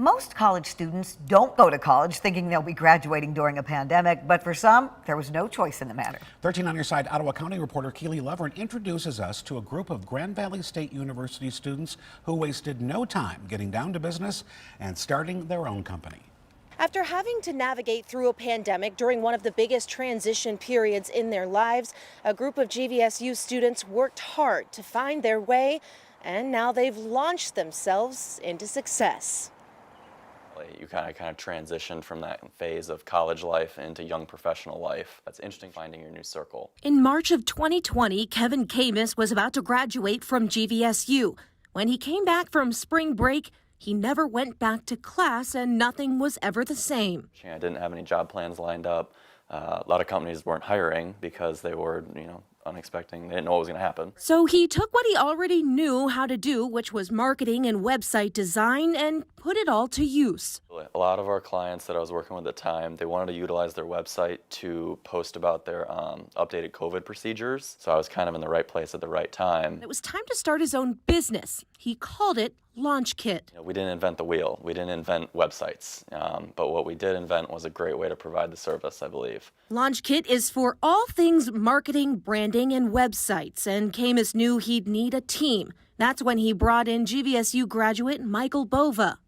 Most college students don't go to college thinking they'll be graduating during a pandemic, but for some, there was no choice in the matter. 13 on your side, Ottawa County reporter Keely Lovern introduces us to a group of Grand Valley State University students who wasted no time getting down to business and starting their own company. After having to navigate through a pandemic during one of the biggest transition periods in their lives, a group of GVSU students worked hard to find their way, and now they've launched themselves into success. You kind of transition from that phase of college life into young professional life. That's interesting, finding your new circle. In March of 2020, Kevin Camus was about to graduate from GVSU. When he came back from spring break, he never went back to class and nothing was ever the same. I didn't have any job plans lined up. A lot of companies weren't hiring because they were, unexpected. They didn't know what was going to happen. So he took what he already knew how to do, which was marketing and website design, and put it all to use. A lot of our clients that I was working with at the time, they wanted to utilize their website to post about their updated COVID procedures. So I was kind of in the right place at the right time. It was time to start his own business. He called it Launch Kit. We didn't invent the wheel. We didn't invent websites. But what we did invent was a great way to provide the service, I believe. Launch Kit is for all things marketing, branding, and websites. And Camus knew he'd need a team. That's when he brought in GVSU graduate Michael Bova.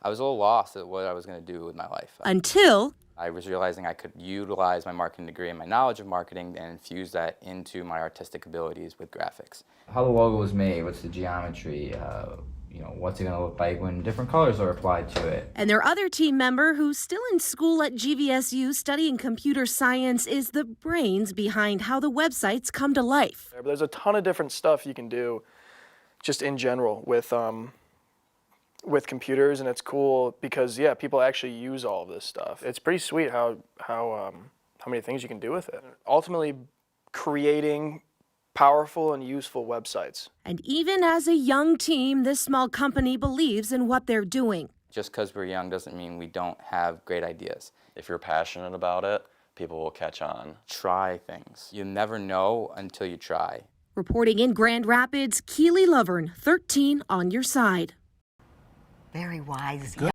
I was a little lost at what I was going to do with my life. Until I was realizing I could utilize my marketing degree and my knowledge of marketing and infuse that into my artistic abilities with graphics. How the logo was made, what's the geometry, what's it going to look like when different colors are applied to it. And their other team member, who's still in school at GVSU studying computer science, is the brains behind how the websites come to life. There's a ton of different stuff you can do just in general with computers, and it's cool because people actually use all of this stuff. It's pretty sweet how many things you can do with it. Ultimately, creating powerful and useful websites. And even as a young team, this small company believes in what they're doing. Just because we're young doesn't mean we don't have great ideas. If you're passionate about it, people will catch on. Try things. You never know until you try. Reporting in Grand Rapids, Keely Lovern, 13 on your side. Very wise.